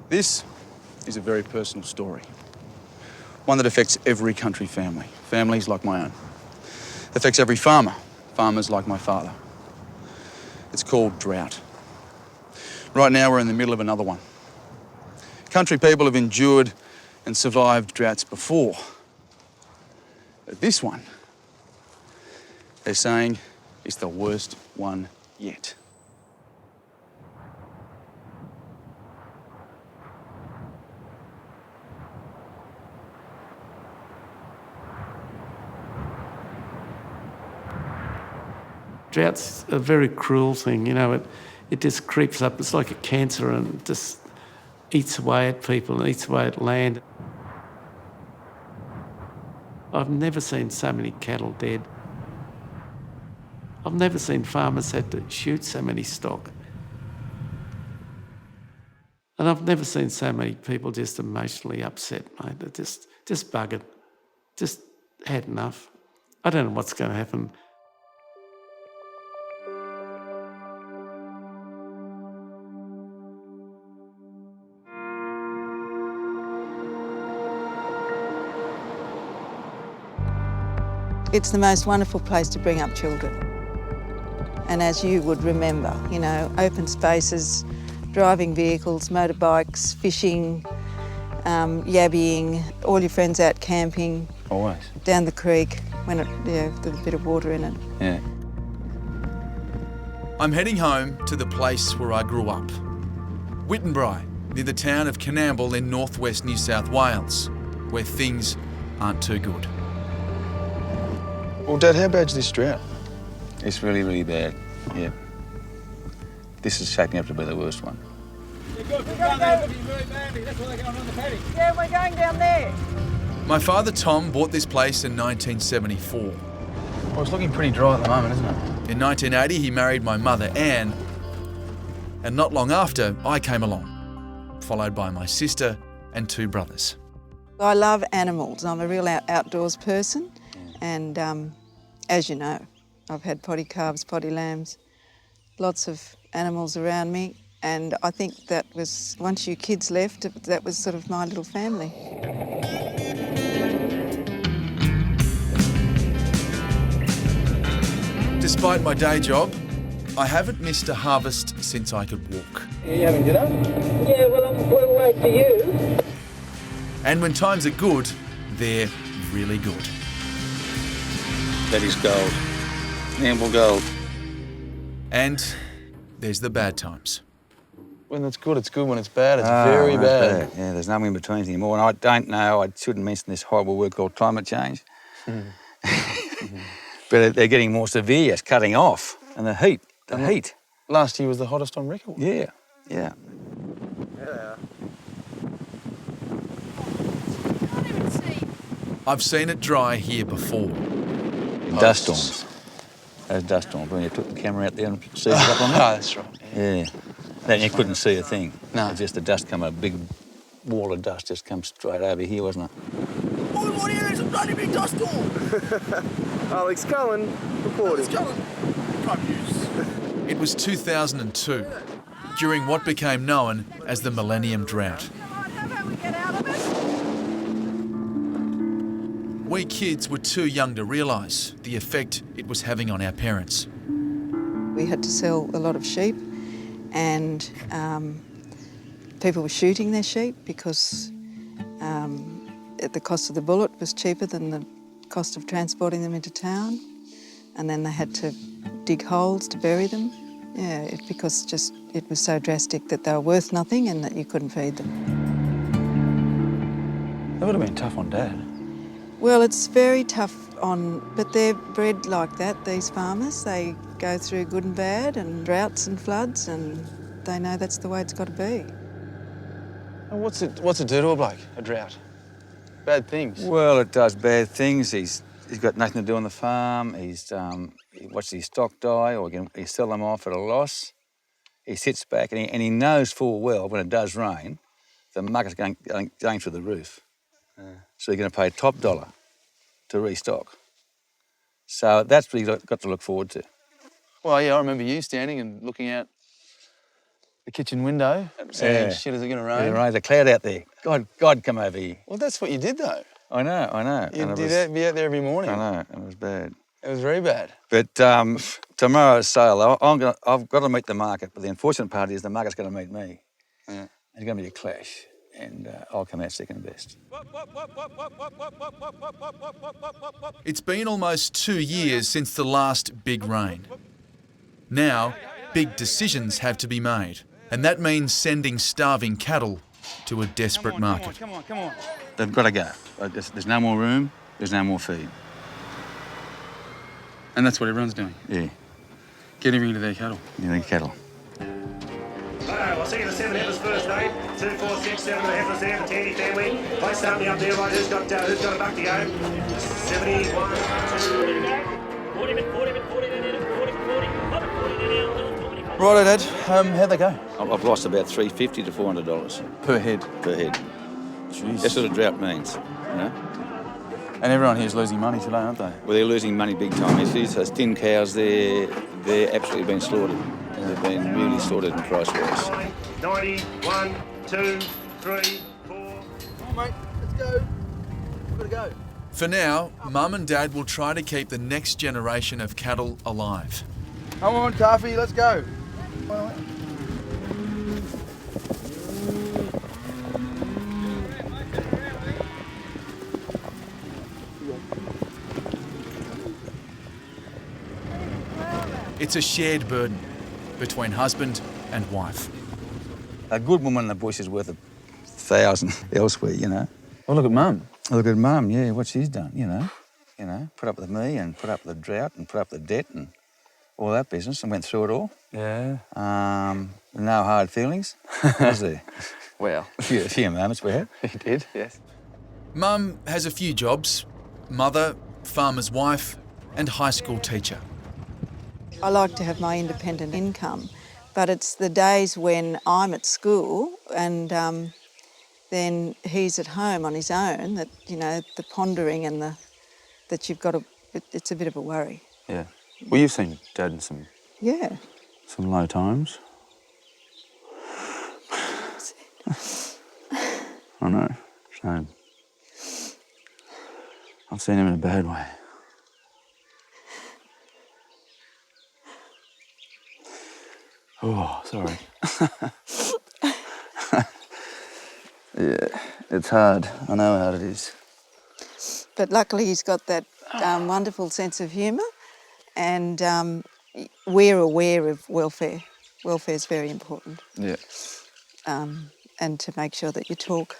This is a very personal story. One that affects every country family, families like my own. It affects every farmer, farmers like my father. It's called Drought. Right now we're in the middle of another one. Country people have endured and survived droughts before. But this one, they're saying, is the worst one yet. Drought's a very cruel thing, you know, it just creeps up. It's like a cancer and just eats away at people and eats away at land. I've never seen so many cattle dead. I've never seen farmers had to shoot so many stock. And I've never seen so many people just emotionally upset, mate. They're just buggered, just had enough. I don't know what's going to happen. It's the most wonderful place to bring up children. And as you would remember, you know, open spaces, driving vehicles, motorbikes, fishing, yabbying, all your friends out camping. Always. Down the creek, when there's a bit of water in it. Yeah. I'm heading home to the place where I grew up. Whittenbry, near the town of Canamble in northwest New South Wales, where things aren't too good. Well, Dad, how bad's this drought? It's really, really bad, yeah. This is shaping up to be the worst one. Yeah, we're going down there. My father Tom bought this place in 1974. Well, it's looking pretty dry at the moment, isn't it? In 1980, he married my mother Anne, and not long after, I came along, followed by my sister and two brothers. I love animals. I'm a real outdoors person, and as you know, I've had potty calves, potty lambs, lots of animals around me, and I think that was, once you kids left, that was sort of my little family. Despite my day job, I haven't missed a harvest since I could walk. Are you having dinner? Yeah, well, I'm a little late for you. And when times are good, they're really good. That is gold. Ample gold. And there's the bad times. When it's good, it's good. When it's bad, it's very it's bad. Yeah, there's nothing in between anymore. And I don't know, I shouldn't mention this horrible word called climate change. But they're getting more severe, it's cutting off. And the heat. Last year was the hottest on record. Yeah. I've seen it dry here before. Dust storms. Those dust storms, when you took the camera out there and see it up on Oh, that. that's right. Yeah. Then you couldn't see a thing. No. Just the dust come, a big wall of dust just come straight over here, wasn't it? Oh, what here is a bloody big dust storm! Alex Cullen reporting. It was 2002, during what became known as the Millennium Drought. We kids were too young to realise the effect it was having on our parents. We had to sell a lot of sheep, and people were shooting their sheep because the cost of the bullet was cheaper than the cost of transporting them into town, and then they had to dig holes to bury them. Yeah, because it was so drastic that they were worth nothing and that you couldn't feed them. That would have been tough on Dad. Well, it's very tough but they're bred like that, these farmers. They go through good and bad and droughts and floods, and they know that's the way it's got to be. And what's it do to a bloke, a drought? Bad things. Well, it does bad things. He's got nothing to do on the farm. He watches his stock die, or he sell them off at a loss. He sits back and he knows full well when it does rain, the market's going through the roof. So you're going to pay top dollar to restock. So that's what you've got to look forward to. Well, yeah, I remember you standing and looking out The kitchen window, saying, shit, is it going to rain? There's a cloud out there. God, come over here. Well, that's what you did, though. I know. You'd be out there every morning. I know, and it was bad. It was very bad. But tomorrow's sale, I've got to meet the market, but the unfortunate part is the market's going to meet me. Yeah. There's going to be a clash, and I'll come out second best. It's been almost 2 years since the last big rain. Now, big decisions have to be made, and that means sending starving cattle to a desperate market. Come on. They've got to go. There's no more room, there's no more feed. And that's what everyone's doing. Yeah, Getting rid of their cattle. you need cattle. I'll see you the 7 heifers first, mate. 2, 4, 6, 7 the heifers there, the Tandy family. Place something up there, right? Who's got a buck to go? 71, 2. 40. Righto, Dad. How'd they go? I've lost about $350 to $400 Per head. per head. Jeez. That's what a drought means, you know. And everyone here's losing money today, aren't they? Well, they're losing money big time. You see those thin cows, they're absolutely being slaughtered. They've been really slaughtered in price-wise. 90, 1, 2, 3, 4. Come on, mate, let's go. We've got to go. For now, Mum and Dad will try to keep the next generation of cattle alive. Come on, Taffy, let's go. It's a shared burden between husband and wife. A good woman in the bush is worth 1,000 elsewhere, you know. Oh, look at Mum. Look at Mum, yeah, what she's done, you know. Put up with me and put up with the drought and put up with the debt and all that business and went through it all. Yeah. No hard feelings, was there? Well. A few moments we had. He did, yes. Mum has a few jobs: mother, farmer's wife, and high school teacher. I like to have my independent income, but it's the days when I'm at school and then he's at home on his own that, you know, the pondering and that you've got to, it's a bit of a worry. Yeah. Well, you've seen Dad in some low times. I know. Shame. I've seen him in a bad way. Oh, sorry. Yeah, it's hard. I know how hard it is. But luckily he's got that wonderful sense of humour and we're aware of welfare. Welfare is very important. Yeah. And to make sure that you talk.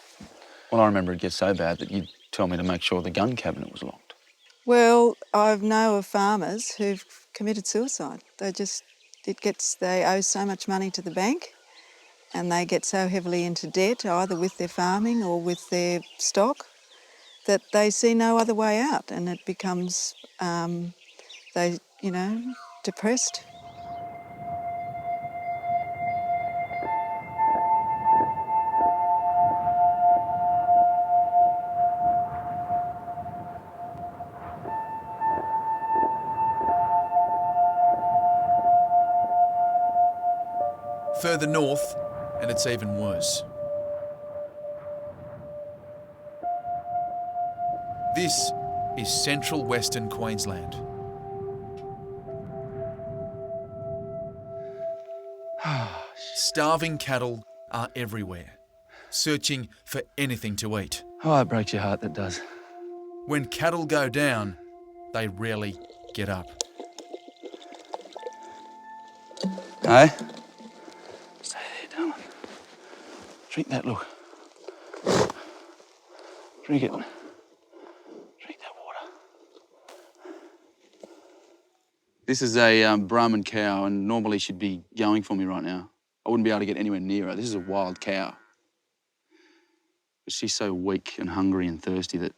Well, I remember it gets so bad that you'd tell me to make sure the gun cabinet was locked. Well, I know of farmers who've committed suicide. They owe so much money to the bank and they get so heavily into debt, either with their farming or with their stock, that they see no other way out and it becomes, depressed. Further north, and it's even worse. This is central Western Queensland. Starving cattle are everywhere, searching for anything to eat. Oh, it breaks your heart, that does. When cattle go down, they rarely get up. Hey? Stay there, darling. Drink that, look. Drink it. Drink that water. This is a Brahman cow, and normally she'd be going for me right now. I wouldn't be able to get anywhere near her. This is a wild cow. But she's so weak and hungry and thirsty that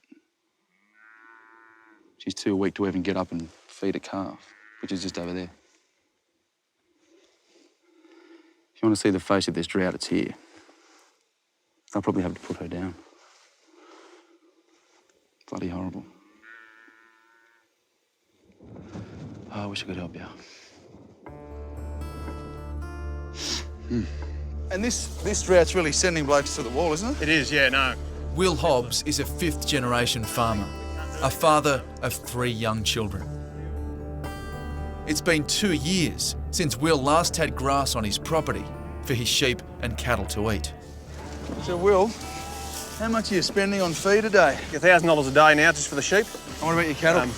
she's too weak to even get up and feed a calf, which is just over there. If you want to see the face of this drought, it's here. I'll probably have to put her down. Bloody horrible. Oh, I wish I could help you. And this drought's really sending blokes to the wall, isn't it? It is, yeah, no. Will Hobbs is a fifth-generation farmer, a father of 3 young children. It's been 2 years since Will last had grass on his property for his sheep and cattle to eat. So, Will, how much are you spending on feed a day? $1,000 a day now just for the sheep. And what about your cattle?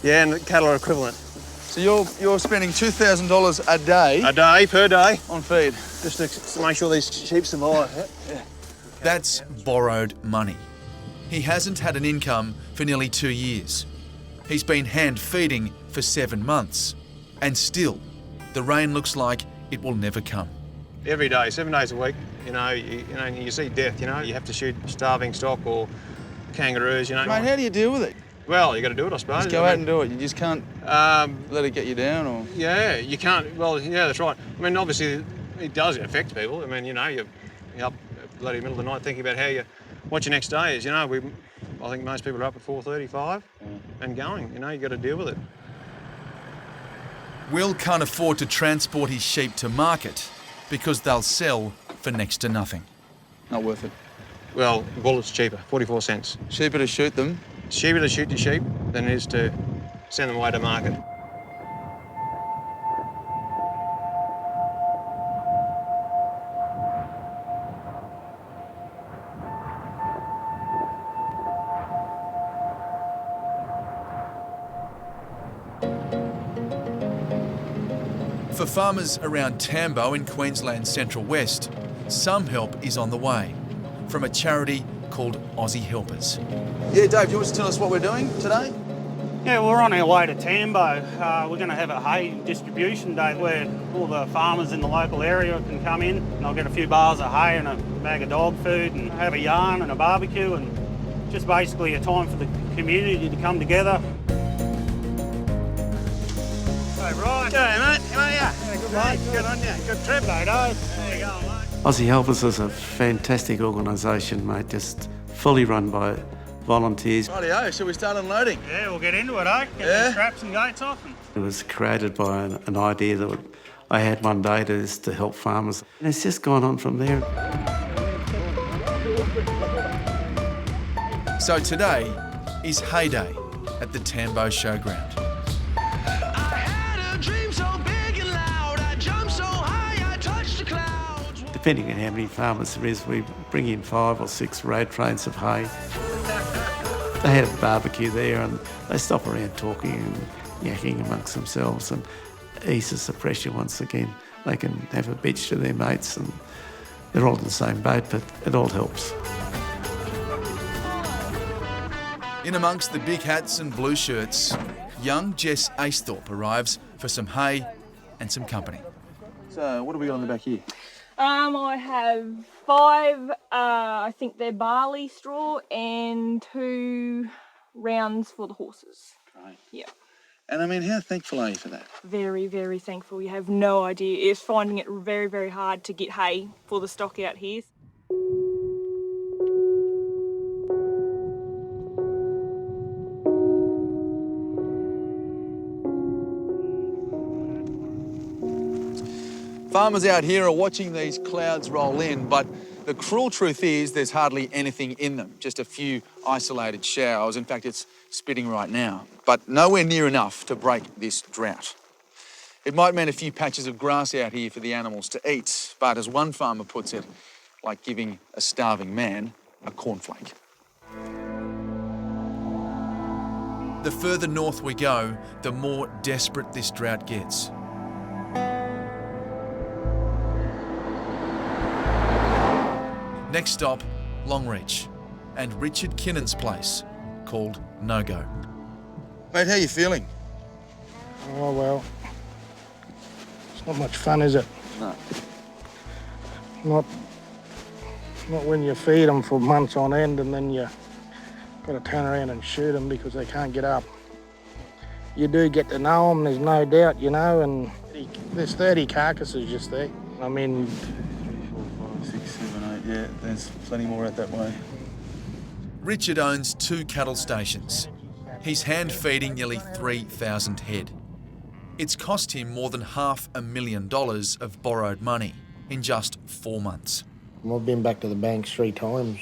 Yeah, and the cattle are equivalent. So you're spending $2,000 a day? A day, per day. On feed? Just to make sure these sheep survive. Yeah. That's borrowed money. He hasn't had an income for nearly 2 years. He's been hand feeding for 7 months. And still, the rain looks like it will never come. Every day, 7 days a week, you see death, you have to shoot starving stock or kangaroos, Mate, how do you deal with it? Well, you got to do it, I suppose. Just go out and do it. You just can't let it get you down, or? Yeah, you can't. Well, yeah, that's right. I mean, obviously, it does affect people. I mean, you're up bloody middle of the night thinking about what your next day is. I think most people are up at 4:35 and going. You got to deal with it. Will can't afford to transport his sheep to market because they'll sell for next to nothing. Not worth it. Well, bullet's cheaper, 44 cents. Cheaper to shoot them? Cheaper to shoot your sheep than it is to send them away to market. For farmers around Tambo in Queensland's Central West, some help is on the way from a charity called Aussie Helpers. Yeah, Dave, do you want to tell us what we're doing today? Yeah, we're on our way to Tambo. We're going to have a hay distribution day where all the farmers in the local area can come in and I'll get a few bars of hay and a bag of dog food and have a yarn and a barbecue and just basically a time for the community to come together. Hey, right. G'day, mate. How are you? Yeah, good, mate. Good on you. Good trip, mate. There you go, mate. Aussie Helpers is a fantastic organisation, mate, just fully run by volunteers. Rightio, shall we start unloading? Yeah, we'll get into it, eh? Get the straps and gates off. It was created by an idea that I had one day to help farmers. And it's just gone on from there. So today is hay day at the Tambo Showground. Depending on how many farmers there is, we bring in 5 or 6 road trains of hay. They have a barbecue there and they stop around talking and yakking amongst themselves and eases the pressure once again. They can have a bitch to their mates and they're all in the same boat, but it all helps. In amongst the big hats and blue shirts, young Jess Acethorpe arrives for some hay and some company. So, what have we got on the back here? I have 5, I think they're barley straw, and 2 rounds for the horses. Great. Yeah. And I mean, how thankful are you for that? Very, very thankful. You have no idea. It's finding it very, very hard to get hay for the stock out here. Farmers out here are watching these clouds roll in, but the cruel truth is there's hardly anything in them, just a few isolated showers. In fact, it's spitting right now, but nowhere near enough to break this drought. It might mean a few patches of grass out here for the animals to eat, but as one farmer puts it, like giving a starving man a cornflake. The further north we go, the more desperate this drought gets. Next stop, Longreach, and Richard Kinnan's place, called No Go. Mate, how you feeling? Oh, well, it's not much fun, is it? No. Not when you feed them for months on end and then you got to turn around and shoot them because they can't get up. You do get to know them, there's no doubt, and there's 30 carcasses just there. I mean, 4, 5, 6, 7, 8, yeah, there's plenty more out that way. Richard owns 2 cattle stations. He's hand-feeding nearly 3,000 head. It's cost him more than $500,000 of borrowed money, in just 4 months. I've been back to the banks 3 times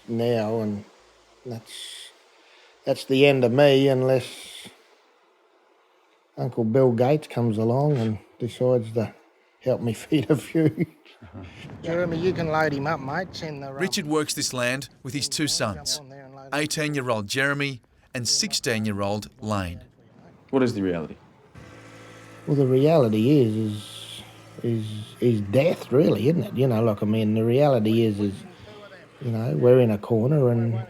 now, and that's the end of me unless Uncle Bill Gates comes along and decides to help me feed a few. Jeremy, you can load him up, mate. Send the Richard works this land with his 2 sons, 18-year-old Jeremy and 16-year-old Lane. What is the reality? Well, the reality is death, really, isn't it? You know, like, I mean, the reality is, you know, we're in a corner, and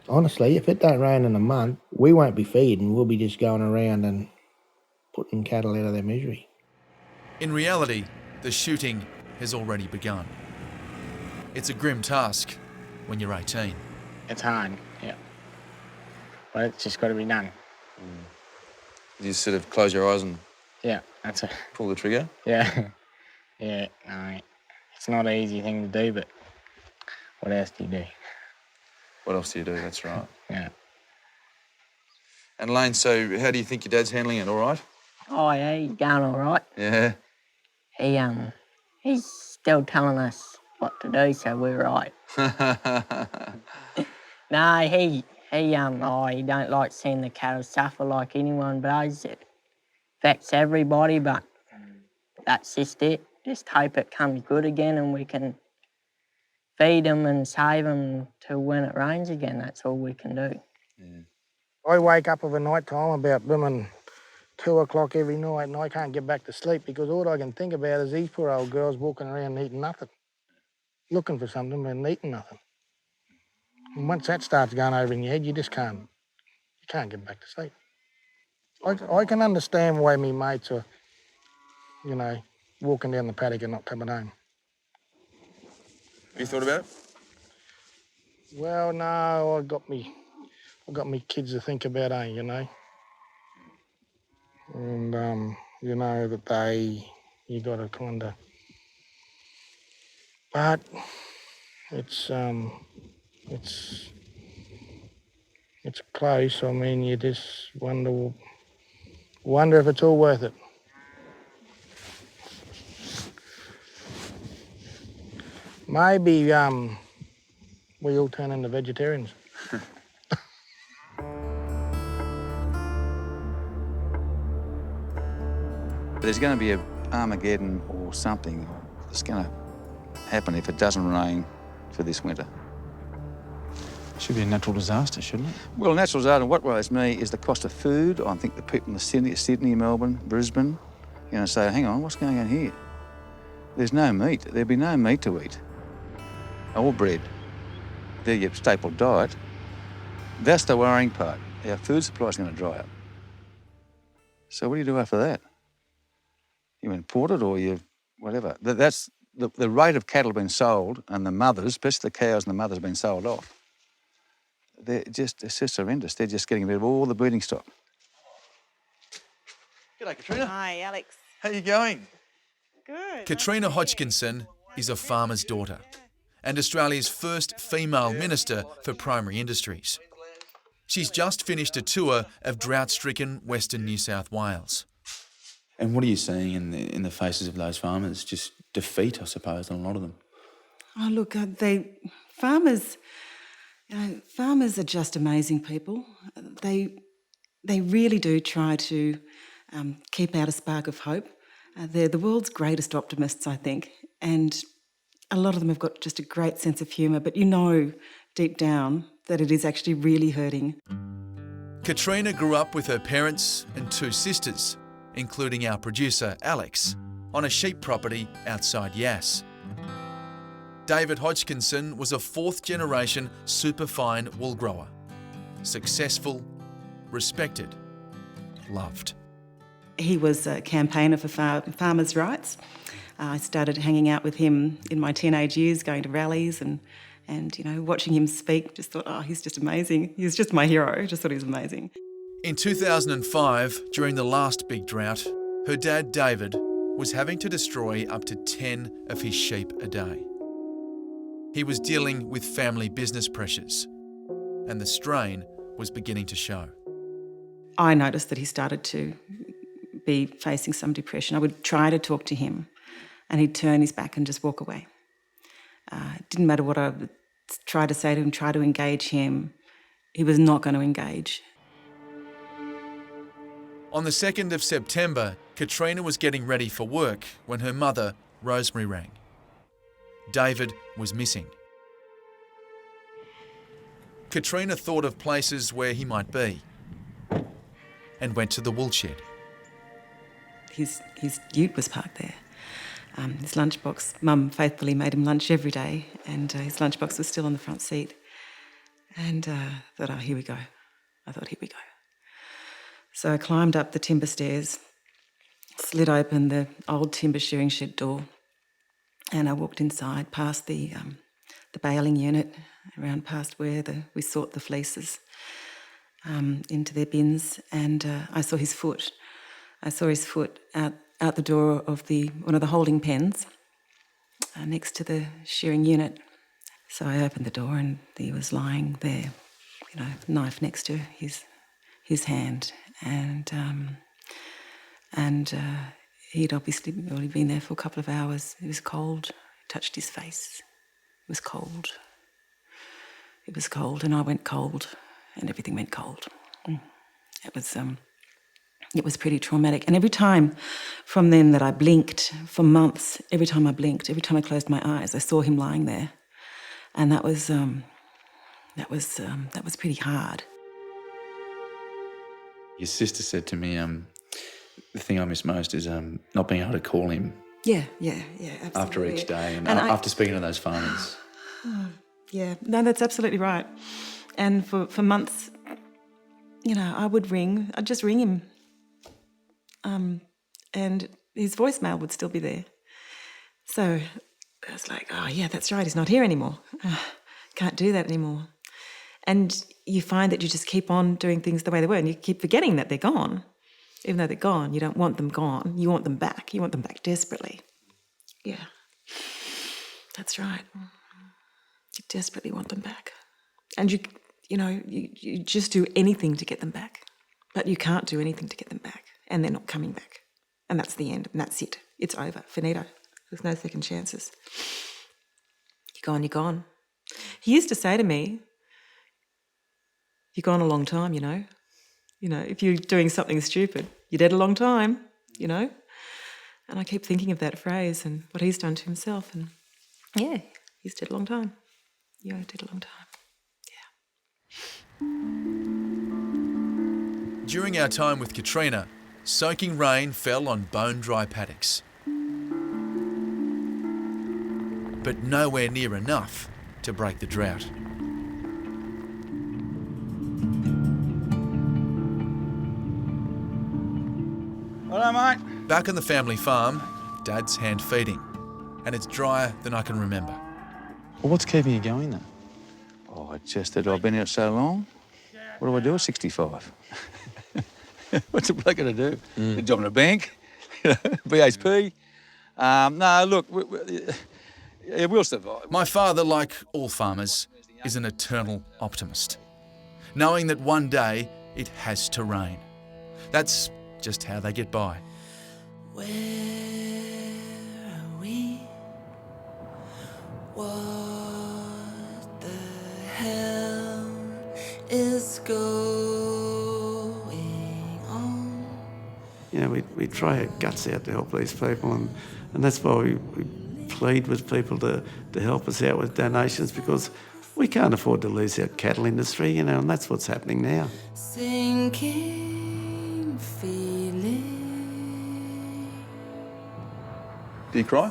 honestly, if it don't rain in a month, we won't be feeding. We'll be just going around and putting cattle out of their misery. In reality, the shooting has already begun. It's a grim task when you're 18. It's hard, yeah. But it's just got to be done. You sort of close your eyes and Yeah, that's it. pull the trigger? Yeah. Yeah, no, it's not an easy thing to do, but what else do you do? What else do you do? That's right. Yeah. And Lane, so how do you think your dad's handling it? All right? Oh, yeah, he's going all right. Yeah. He's still telling us what to do, so we're right. No, he don't like seeing the cattle suffer like anyone does. It affects everybody, but that's just it. Just hope it comes good again and we can feed them and save them till when it rains again. That's all we can do. Yeah. I wake up of a night time about women 2 o'clock every night, and I can't get back to sleep because all I can think about is these poor old girls walking around eating nothing, looking for something and eating nothing. And once that starts going over in your head, you can't get back to sleep. I can understand why me mates are, you know, walking down the paddock and not coming home. Have you thought about it? Well, no, I got me kids to think about, you know. And you know that you got to kind of, but it's close. I mean, you just wonder if it's all worth it. Maybe we all turn into vegetarians. But there's going to be an Armageddon or something that's going to happen if it doesn't rain for this winter. Should be a natural disaster, shouldn't it? Well, natural disaster, what worries me is the cost of food. I think the people in Sydney, Melbourne, Brisbane, you know, say, hang on, what's going on here? There's no meat. There'd be no meat to eat. Or bread. They're your staple diet. That's the worrying part. Our food supply is going to dry up. So what do you do after that? You import it or you whatever. That's the rate of cattle being sold and the mothers, especially the cows and the mothers being sold off. It's just horrendous. They're just getting rid of all the breeding stock. G'day, Katrina. Hi, Alex. How you going? Good. Katrina Hodgkinson is a farmer's daughter and Australia's first female minister for primary industries. She's just finished a tour of drought-stricken Western New South Wales. And what are you seeing in the faces of those farmers? Just defeat, I suppose, on a lot of them. Oh, look, farmers are just amazing people. They really do try to keep out a spark of hope. They're the world's greatest optimists, I think, and a lot of them have got just a great sense of humour, but you know deep down that it is actually really hurting. Katrina grew up with her parents and 2 sisters, including our producer, Alex, on a sheep property outside Yass. David Hodgkinson was a 4th-generation superfine wool grower. Successful, respected, loved. He was a campaigner for farmers' rights. I started hanging out with him in my teenage years, going to rallies and you know, watching him speak, just thought, oh, he's just amazing. He was just my hero. Just thought he was amazing. In 2005, during the last big drought, her dad, David, was having to destroy up to 10 of his sheep a day. He was dealing with family business pressures, and the strain was beginning to show. I noticed that he started to be facing some depression. I would try to talk to him, and he'd turn his back and just walk away. It didn't matter what I would try to say to him, try to engage him. He was not going to engage. On the 2nd of September, Katrina was getting ready for work when her mother, Rosemary, rang. David was missing. Katrina thought of places where he might be and went to the woolshed. His ute was parked there. His lunchbox, Mum faithfully made him lunch every day, and his lunchbox was still on the front seat. And I thought, oh, here we go. Here we go. So I climbed up the timber stairs, slid open the old timber shearing shed door, and I walked inside past the baling unit, around past where we sort the fleeces into their bins, and I saw his foot. I saw his foot out the door of one of the holding pens next to the shearing unit. So I opened the door and he was lying there, knife next to his hand, and he'd obviously already been there for a couple of hours. It was cold. It touched his face. It was cold. It was cold, and I went cold, and everything went cold. It was pretty traumatic. And every time from then that I blinked, for months, every time I blinked, every time I closed my eyes, I saw him lying there, and that was pretty hard. Your sister said to me, the thing I miss most is not being able to call him. Yeah, absolutely. After each day and after speaking to those farmers. Yeah, no, that's absolutely right. And for months, I would ring. I'd just ring him. And his voicemail would still be there. So I was like, oh, yeah, that's right, he's not here anymore. Can't do that anymore. And you find that you just keep on doing things the way they were, and you keep forgetting that they're gone. Even though they're gone, you don't want them gone. You want them back. You want them back desperately. Yeah, that's right. You desperately want them back. And you just do anything to get them back. But you can't do anything to get them back. And they're not coming back. And that's the end. And that's it. It's over. Finito. There's no second chances. You're gone, you're gone. He used to say to me, you're gone a long time, if you're doing something stupid, you're dead a long time, And I keep thinking of that phrase and what he's done to himself. And yeah, he's dead a long time. Yeah, dead a long time. Yeah. During our time with Katrina, soaking rain fell on bone-dry paddocks. But nowhere near enough to break the drought. Hello, mate. Back on the family farm, Dad's hand feeding, and it's drier than I can remember. Well, what's keeping you going then? Oh, it's just that I've been out so long. What do I do at 65? What's a bloke going to do? A job in a bank? BHP? No, look, we'll survive. My father, like all farmers, is an eternal optimist, knowing that one day it has to rain. That's just how they get by. Where are we? What the hell is going on? We try our guts out to help these people, and that's why we plead with people to help us out with donations, because we can't afford to lose our cattle industry, and that's what's happening now. Sinking feeling. Do you cry?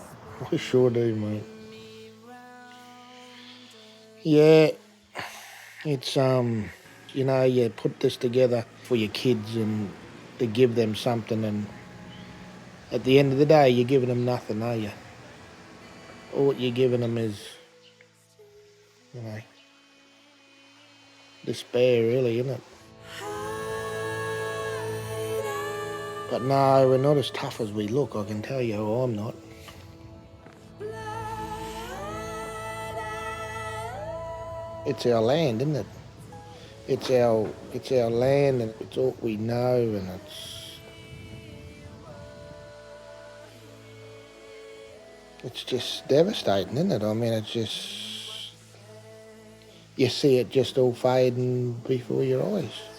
I sure do, mate. Yeah, it's, you put this together for your kids and to give them something, and at the end of the day, you're giving them nothing, are you? All what you're giving them is, despair, really, isn't it? But no, we're not as tough as we look, I can tell you. I'm not. It's our land, isn't it? It's our land, and it's all we know, and It's just devastating, isn't it? I mean, it's just, you see it just all fading before your eyes.